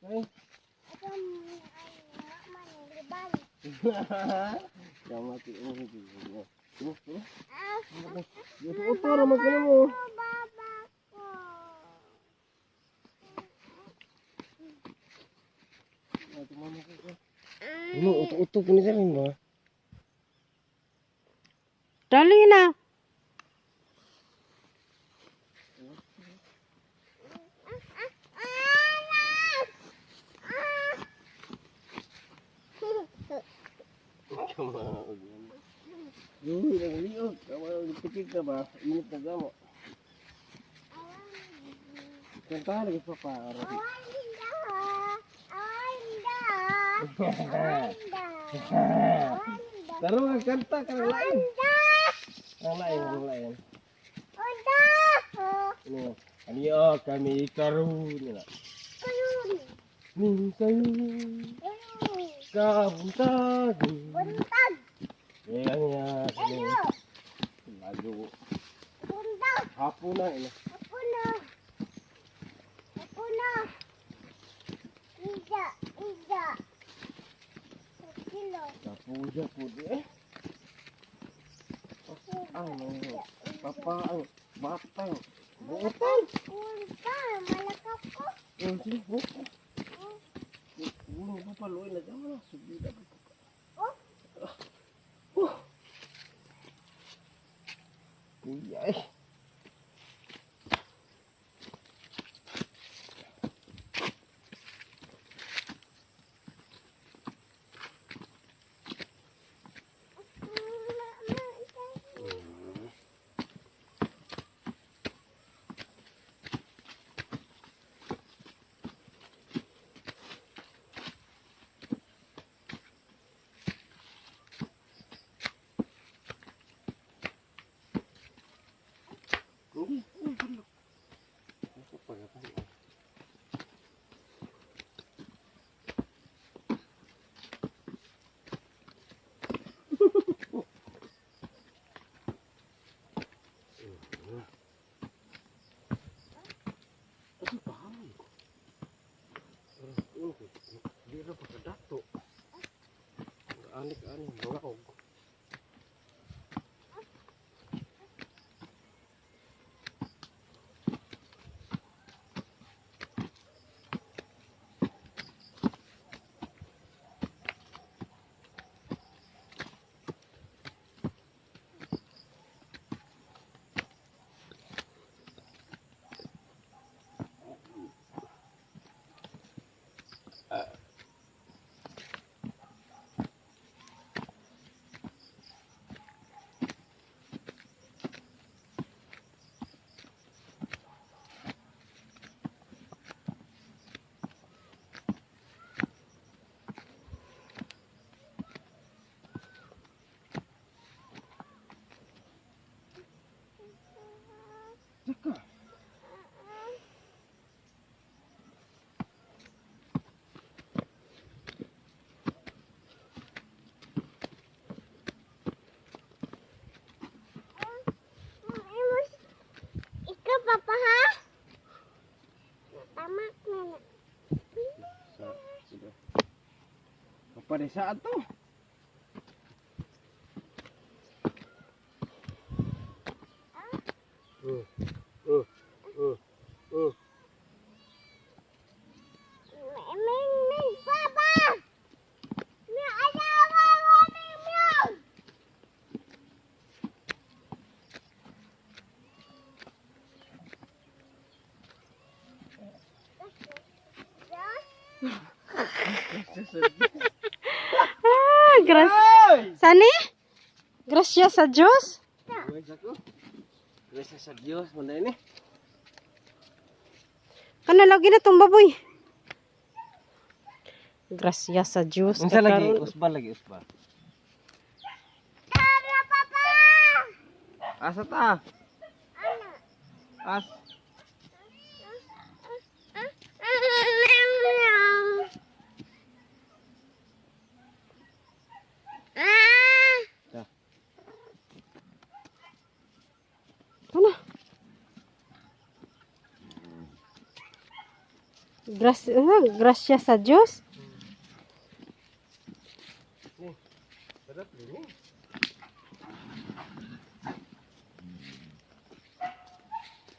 Ay. Sama ti ini gitu. Tuh. Uto ra magkano mo. Ano uto kini sa rin ba? Dali na. Yuh, nang liog. Kamu dipikir ka ba? Init na gamo. Kanta lagi papa. Taro kanta ka ng lain. Ang lain. Ini, aniyo kami karon nila. Minsan kabuntag. Yan. Lago. Hapon na ina. Kapuja po di eh. Ano? Papa ang batang. Buutan. Sige, buutan. Buong papaloy na dyan. Subida ko. Ay. Anik bangog. Papa ha? Tamak na. Kapadesaan to. Ming, Papa! May asawa ko, Ming! Sani? Grasya sa Diyos? Gracias sa Dios, manda ini. Kana lagi na tong baboy. Grasya sa Diyos. Unsa lagi? Usbal. Tara, Papa! Asa ta? Ano? As. Grasya sa Diyos. Sarap din eh.